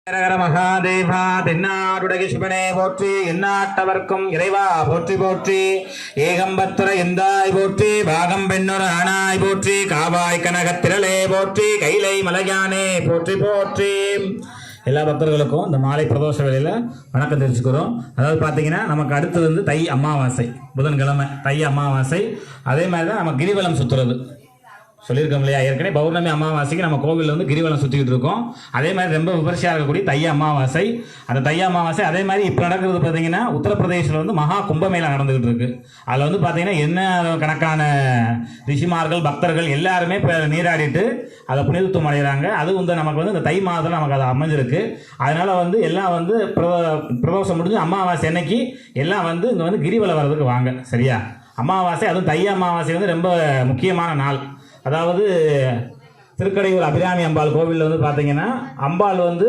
மகாதேவா தென்னாடுடைய சிவனே போற்றி, எந்நாட்டவர்க்கும் இறைவா போற்றி போற்றி. ஏகம்பத்துர எந்தாய் போற்றி, பாகம் பெண்ணொரு ஆனாய் போற்றி, காவாய் கனகத்திரளே போற்றி, கைலை மலையானே போற்றி போற்றி. எல்லா பக்தர்களுக்கும் இந்த மாலை பிரதோஷ வேளையில் வணக்கம் தெரிவிச்சுக்கிறோம். அதாவது பார்த்தீங்கன்னா நமக்கு அடுத்தது வந்து தை அமாவாசை, புதன்கிழமை தை அமாவாசை. அதே மாதிரி தான் நம்ம கிரிவலம் சுற்றுறது சொல்லியிருக்கோம் இல்லையா. ஏற்கனவே பௌர்ணமி அமாவாசைக்கு நம்ம கோவிலில் வந்து கிரிவலம் சுற்றிக்கிட்டு இருக்கோம். அதே மாதிரி ரொம்ப விமர்சையாக இருக்கக்கூடிய தை அமாவாசை. அந்த தை அமாவாசை அதே மாதிரி இப்போ நடக்கிறது பார்த்தீங்கன்னா உத்தரப்பிரதேசில் வந்து மகா கும்பமேளா நடந்துகிட்டு இருக்கு. அதில் வந்து பார்த்தீங்கன்னா என்ன கணக்கான ரிஷிமார்கள் பக்தர்கள் எல்லாருமே இப்போ நீராடிட்டு அதை புனிதத்துவம் அடைகிறாங்க. அது வந்து நமக்கு வந்து இந்த தை மாதத்தில் நமக்கு அது அமைஞ்சிருக்கு. அதனால வந்து எல்லாம் வந்து பிரதோஷம் முடிஞ்சு அமாவாசை அன்னைக்கு எல்லாம் வந்து இங்கே வந்து கிரிவலம் வர்றதுக்கு வாங்க. சரியா, அமாவாசை அதுவும் தை அமாவாசை வந்து ரொம்ப முக்கியமான நாள். அதாவது திருக்கடையூர் அபிராமி அம்பாள் கோவிலில் வந்து பார்த்தீங்கன்னா அம்பாள் வந்து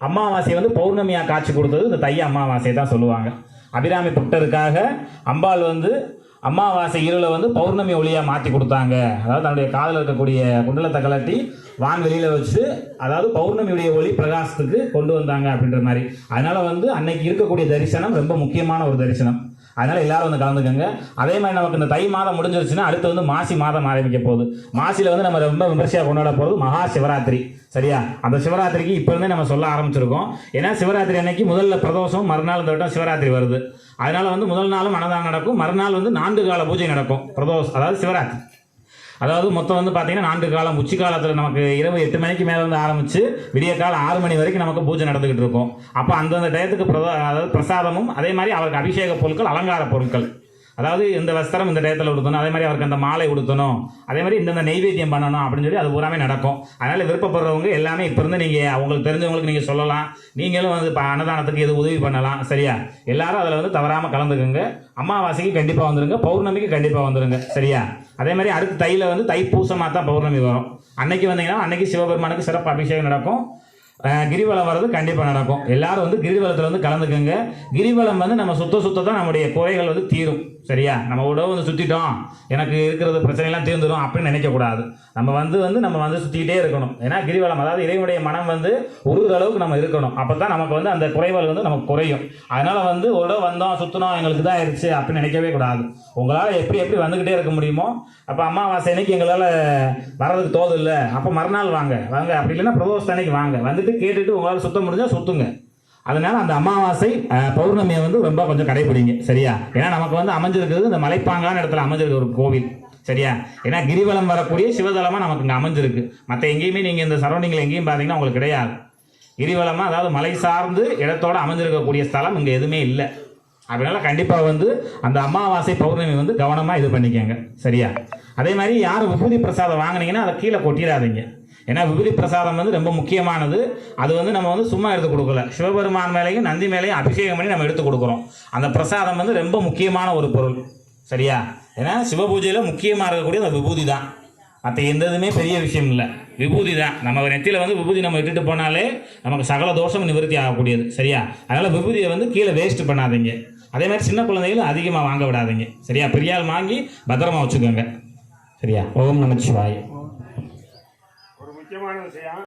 அமாவாசையை வந்து பௌர்ணமியாக காட்சி கொடுத்தது இந்த தை அமாவாசையை தான் சொல்லுவாங்க. அபிராமி புட்டருக்காக அம்பாள் வந்து அமாவாசை இருளை வந்து பௌர்ணமி ஒளியாக மாற்றி கொடுத்தாங்க. அதாவது தன்னுடைய காதில் இருக்கக்கூடிய குண்டலத்தை கலட்டி வான்வெளியில் வச்சு அதாவது பௌர்ணமியுடைய ஒளி பிரகாசத்துக்கு கொண்டு வந்தாங்க அப்படின்ற மாதிரி. அதனால் வந்து அன்னைக்கு இருக்கக்கூடிய தரிசனம் ரொம்ப முக்கியமான ஒரு தரிசனம். அதனால் எல்லாரும் வந்து கலந்துக்கங்க. அதே மாதிரி நமக்கு இந்த தை மாதம் முடிஞ்சிருச்சுன்னா அடுத்து வந்து மாசி மாதம் ஆரம்பிக்க போகுது. மாசியில் வந்து நம்ம ரொம்ப விமர்சையாக கொண்டாட போகிறது மகா சிவராத்திரி. சரியா, அந்த சிவராத்திரிக்கு இப்போ இருந்தே நம்ம சொல்ல ஆரம்பிச்சிருக்கோம். ஏன்னா சிவராத்திரி அன்னைக்கு முதல்ல பிரதோஷம், மறுநாள் இந்த வட்டம் சிவராத்திரி வருது. அதனால வந்து முதல் நாளும் அன்னதானம் நடக்கும், மறுநாள் வந்து 4 கால பூஜை நடக்கும். பிரதோஷம் அதாவது சிவராத்திரி. அதாவது மொத்தம் வந்து பார்த்தீங்கன்னா 4 காலம். உச்சி காலத்தில் நமக்கு இரவு 8 மணிக்கு மேலே வந்து ஆரம்பித்து விடிய காலம் 6 மணி வரைக்கும் நமக்கு பூஜை நடந்துக்கிட்டு இருக்கும். அப்போ அந்தந்த டயத்துக்கு அதாவது பிரசாதமும் அதே மாதிரி அவருக்கு அபிஷேக பொருட்கள், அலங்கார பொருட்கள், அதாவது இந்த வஸ்திரம் இந்த டயத்தில் உடுத்தணும், அதே மாதிரி அவருக்கு அந்த மாலை உடுத்தணும், அதே மாதிரி இந்தந்த நெய்வேத்தியம் பண்ணணும் அப்படின்னு சொல்லி அது பூராமே நடக்கும். அதனால் விருப்பப்படுறவங்க எல்லாமே இப்போ இருந்து நீங்கள் அவங்களுக்கு தெரிஞ்சவங்களுக்கு நீங்கள் சொல்லலாம். நீங்களும் வந்து இப்போ அன்னதானத்துக்கு எது உதவி பண்ணலாம். சரியா, எல்லாரும் அதில் வந்து தவறாமல் கலந்துக்குங்க. அமாவாசைக்கு கண்டிப்பாக வந்துடுங்க, பௌர்ணமிக்கு கண்டிப்பாக வந்துடுங்க. சரியா, அதே மாதிரி அடுத்து தையில் வந்து தைப்பூசமாக தான் பௌர்ணமி வரும். அன்னைக்கு வந்தீங்கன்னா அன்னைக்கு சிவபெருமானுக்கு சிறப்பு அபிஷேகம் நடக்கும். கிரிவலம் வர்றது கண்டிப்பாக நடக்கும். எல்லாரும் வந்து கிரிவலத்தில் வந்து கலந்துக்குங்க. கிரிவலம் வந்து நம்ம சுத்த தான் நம்முடைய குறைகள் வந்து தீரும். சரியா, நம்ம உடவு வந்து சுற்றிட்டோம் எனக்கு இருக்கிறது பிரச்சனைலாம் தீர்ந்துடும் அப்படின்னு நினைக்கக்கூடாது. நம்ம வந்து சுற்றிக்கிட்டே இருக்கணும். ஏன்னா கிரிவலம் அதாவது இறைவனுடைய மனம் வந்து உருகிற அளவுக்கு நம்ம இருக்கணும். அப்போ தான் நமக்கு வந்து அந்த குறைகள் வந்து நமக்கு குறையும். அதனால் வந்து உடவு வந்தோம் சுற்றினோம் எங்களுக்கு தான் ஆயிடுச்சு அப்படின்னு நினைக்கவே கூடாது. உங்களால் எப்படி வந்துக்கிட்டே இருக்க முடியுமோ. அப்போ அமாவாசை அன்னைக்கு எங்களால் வர்றதுக்கு தோது இல்லை, அப்போ மறுநாள் வாங்க அப்படி இல்லைன்னா பிரதோஷ அன்னைக்கு வாங்க, வந்துட்டு கேட்டுட்டு உங்களால் சுத்த முடிஞ்சால் சுற்றுங்க. அதனால அந்த அமாவாசை பௌர்ணமியை வந்து ரொம்ப கொஞ்சம் கடைபிடிங்க. சரியா, ஏன்னா நமக்கு வந்து அமைஞ்சிருக்கிறது இந்த மலைப்பாங்கான இடத்துல அமைஞ்சிருக்கு ஒரு கோவில். சரியா, ஏன்னா கிரிவலம் வரக்கூடிய சிவதலமாக நமக்கு இங்கே அமைஞ்சிருக்கு. மற்ற எங்கேயுமே நீங்கள் இந்த சரௌண்டிங்கில் எங்கேயும் பார்த்தீங்கன்னா உங்களுக்கு கிடையாது. கிரிவலமாக அதாவது மலை சார்ந்து இடத்தோடு அமைஞ்சிருக்கக்கூடிய ஸ்தலம் இங்கே எதுவுமே இல்லை. அதனால கண்டிப்பாக வந்து அந்த அமாவாசை பௌர்ணமி வந்து கவனமாக இது பண்ணிக்கோங்க. சரியா, அதே மாதிரி யாரும் விபூதி பிரசாதம் வாங்கினீங்கன்னா அதை கீழே கொட்டிடாதீங்க. ஏன்னா விபூதி பிரசாதம் வந்து ரொம்ப முக்கியமானது. அது வந்து நம்ம வந்து சும்மா எடுத்து கொடுக்கல, சிவபெருமான் மேலேயும் நந்தி மேலேயும் அபிஷேகம் பண்ணி நம்ம எடுத்து கொடுக்குறோம். அந்த பிரசாதம் வந்து ரொம்ப முக்கியமான ஒரு பொருள். சரியா, ஏன்னா சிவபூஜையில் முக்கியமாக இருக்கக்கூடிய அந்த விபூதி தான். மற்ற எந்த இதுவுமே பெரிய விஷயம் இல்லை, விபூதி தான். நம்ம நெத்தியில் வந்து விபூதி நம்ம இட்டுட்டு போனாலே நமக்கு சகல தோஷம் நிவர்த்தி ஆகக்கூடியது. சரியா, அதனால் விபூதியை வந்து கீழே வேஸ்ட் பண்ணாதீங்க. அதே மாதிரி சின்ன குழந்தைகளும் அதிகமாக வாங்க விடாதீங்க. சரியா, பெரியால் வாங்கி பத்திரமா வச்சுக்கோங்க. சரியா, ஓம் நமச்சிவாய. ஒரு முக்கியமான விஷயம்.